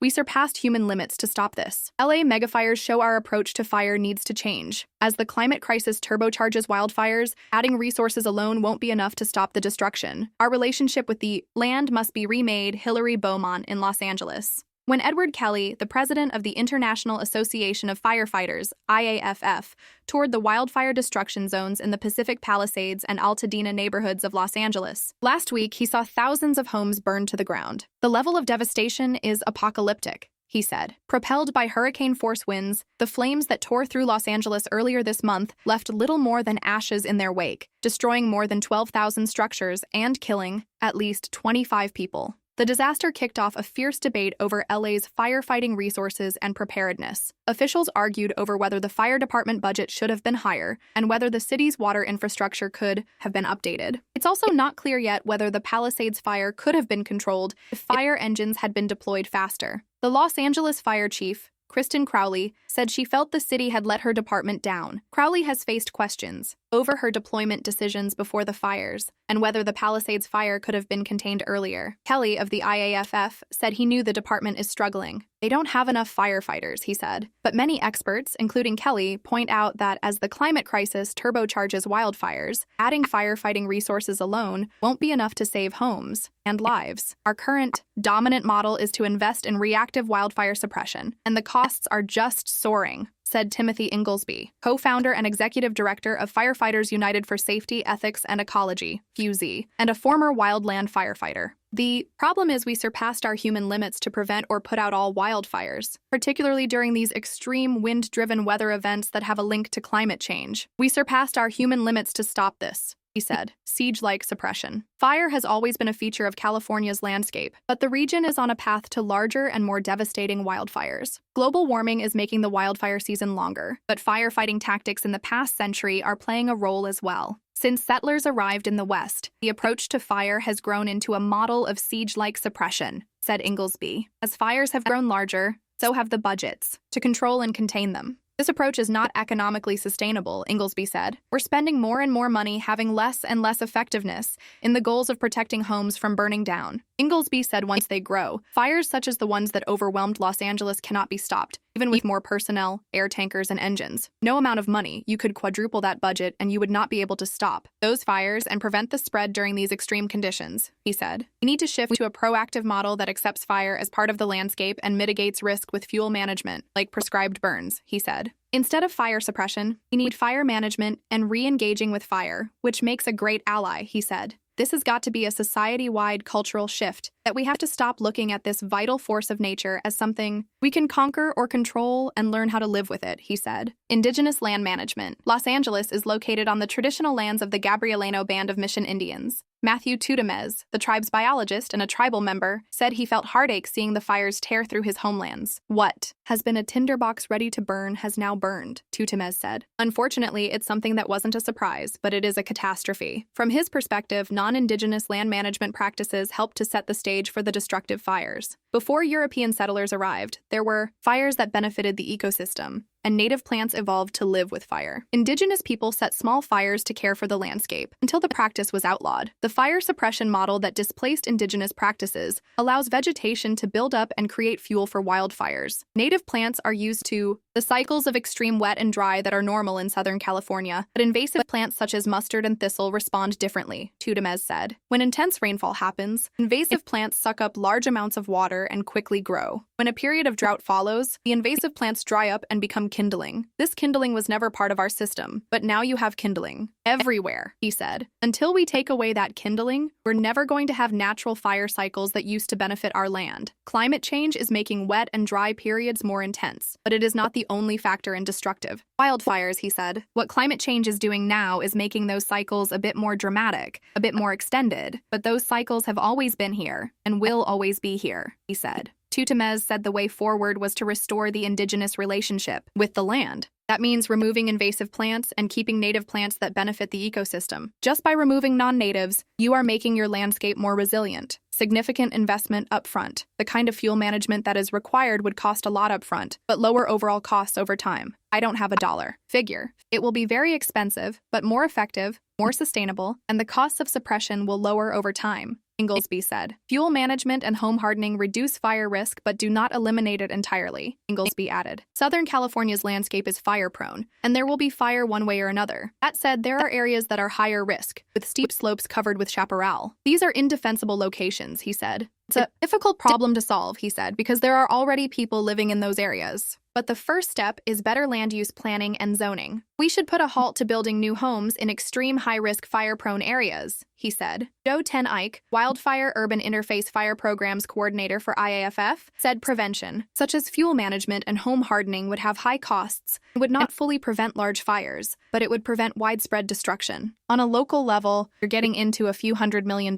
"We surpassed human limits to stop this. LA megafires show our approach to fire needs to change. As the climate crisis turbocharges wildfires, adding resources alone won't be enough to stop the destruction. Our relationship with the land must be remade." Hilary Beaumont in Los Angeles. When Edward Kelly, the president of the International Association of Firefighters, IAFF, toured the wildfire destruction zones in the Pacific Palisades and Altadena neighborhoods of Los Angeles. Last week, he saw thousands of homes burned to the ground. "The level of devastation is apocalyptic," he said. Propelled by hurricane-force winds, the flames that tore through Los Angeles earlier this month left little more than ashes in their wake, destroying more than 12,000 structures and killing at least 25 people. The disaster kicked off a fierce debate over LA's firefighting resources and preparedness. Officials argued over whether the fire department budget should have been higher and whether the city's water infrastructure could have been updated. It's also not clear yet whether the Palisades fire could have been controlled if fire engines had been deployed faster. The Los Angeles fire chief, Kristen Crowley, said she felt the city had let her department down. Crowley has faced questions over her deployment decisions before the fires and whether the Palisades fire could have been contained earlier. Kelly of the IAFF said he knew the department is struggling. "They don't have enough firefighters," he said. But many experts, including Kelly, point out that as the climate crisis turbocharges wildfires, adding firefighting resources alone won't be enough to save homes and lives. "Our current dominant model is to invest in reactive wildfire suppression, and the costs are just soaring," said Timothy Inglesby, co-founder and executive director of Firefighters United for Safety, Ethics, and Ecology, FUSE, and a former wildland firefighter. "The problem is we surpassed our human limits to prevent or put out all wildfires, particularly during these extreme wind-driven weather events that have a link to climate change. We surpassed our human limits to stop this," he said. Siege-like suppression. Fire has always been a feature of California's landscape, but the region is on a path to larger and more devastating wildfires. Global warming is making the wildfire season longer, but firefighting tactics in the past century are playing a role as well. Since settlers arrived in the West, the approach to fire has grown into a model of siege-like suppression, said Inglesby. As fires have grown larger, so have the budgets to control and contain them. "This approach is not economically sustainable," Inglesby said. "We're spending more and more money having less and less effectiveness in the goals of protecting homes from burning down." Inglesby said once they grow, fires such as the ones that overwhelmed Los Angeles cannot be stopped, even with more personnel, air tankers, and engines. "No amount of money, you could quadruple that budget and you would not be able to stop those fires and prevent the spread during these extreme conditions," he said. "We need to shift to a proactive model that accepts fire as part of the landscape and mitigates risk with fuel management, like prescribed burns," he said. "Instead of fire suppression, we need fire management and re-engaging with fire, which makes a great ally," he said. "This has got to be a society-wide cultural shift, that we have to stop looking at this vital force of nature as something we can conquer or control and learn how to live with it," he said. Indigenous land management. Los Angeles is located on the traditional lands of the Gabrielino Band of Mission Indians. Matthew Tutemez, the tribe's biologist and a tribal member, said he felt heartache seeing the fires tear through his homelands. "What has been a tinderbox ready to burn has now burned," Tutemez said. "Unfortunately, it's something that wasn't a surprise, but it is a catastrophe." From his perspective, non-Indigenous land management practices helped to set the stage for the destructive fires. Before European settlers arrived, there were fires that benefited the ecosystem, and native plants evolved to live with fire. Indigenous people set small fires to care for the landscape until the practice was outlawed. The fire suppression model that displaced indigenous practices allows vegetation to build up and create fuel for wildfires. Native plants are used to the cycles of extreme wet and dry that are normal in Southern California, but invasive plants such as mustard and thistle respond differently, Tutemez said. When intense rainfall happens, invasive plants suck up large amounts of water and quickly grow. When a period of drought follows, the invasive plants dry up and become kindling. "This kindling was never part of our system, but now you have kindling everywhere," he said. "Until we take away that kindling, we're never going to have natural fire cycles that used to benefit our land. Climate change is making wet and dry periods more intense, but it is not the only factor in destructive wildfires," he said. "What climate change is doing now is making those cycles a bit more dramatic, a bit more extended, but those cycles have always been here and will always be here," he said. Tutemez said the way forward was to restore the indigenous relationship with the land. That means removing invasive plants and keeping native plants that benefit the ecosystem. Just by removing non-natives, you are making your landscape more resilient. Significant investment upfront. The kind of fuel management that is required would cost a lot upfront, but lower overall costs over time. I don't have a dollar figure. It will be very expensive, but more effective, more sustainable, and the costs of suppression will lower over time. Inglesby said. Fuel management and home hardening reduce fire risk but do not eliminate it entirely, Inglesby added. Southern California's landscape is fire-prone, and there will be fire one way or another. That said, there are areas that are higher risk, with steep slopes covered with chaparral. These are indefensible locations, he said. It's a difficult problem to solve, he said, because there are already people living in those areas. But the first step is better land use planning and zoning. We should put a halt to building new homes in extreme high-risk fire-prone areas, he said. Joe Ten Eyck, Wildfire Urban Interface Fire Programs Coordinator for IAFF, said prevention, such as fuel management and home hardening, would have high costs and would not fully prevent large fires, but it would prevent widespread destruction. On a local level, you're getting into a few $100 million,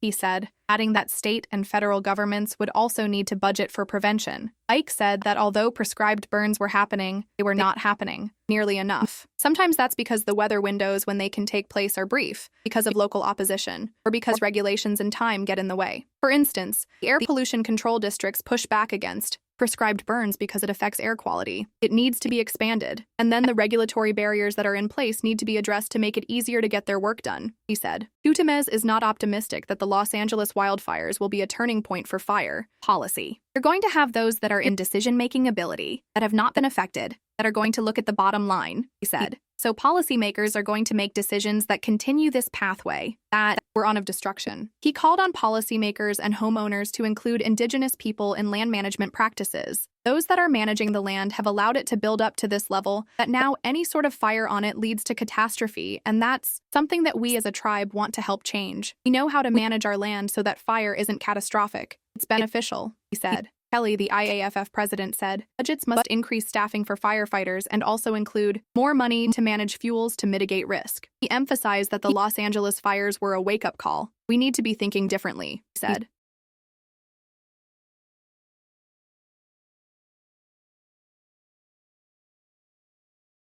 he said, adding that state and federal governments would also need to budget for prevention. Ike said that although prescribed burns were happening, they were not happening nearly enough. Sometimes that's because the weather windows when they can take place are brief, because of local opposition, or because regulations and time get in the way. For instance, the air pollution control districts push back against prescribed burns because it affects air quality. It needs to be expanded, and then the regulatory barriers that are in place need to be addressed to make it easier to get their work done, he said. Tutemez is not optimistic that the Los Angeles wildfires will be a turning point for fire policy. You're going to have those that are in decision-making ability, that have not been affected, that are going to look at the bottom line, he said. So policymakers are going to make decisions that continue this pathway that we're on of destruction. He called on policymakers and homeowners to include indigenous people in land management practices. Those that are managing the land have allowed it to build up to this level that now any sort of fire on it leads to catastrophe, and that's something that we as a tribe want to help change. We know how to manage our land so that fire isn't catastrophic. It's beneficial, he said. Kelly, the IAFF president, said, budgets must increase staffing for firefighters and also include more money to manage fuels to mitigate risk. He emphasized that the Los Angeles fires were a wake-up call. We need to be thinking differently, he said.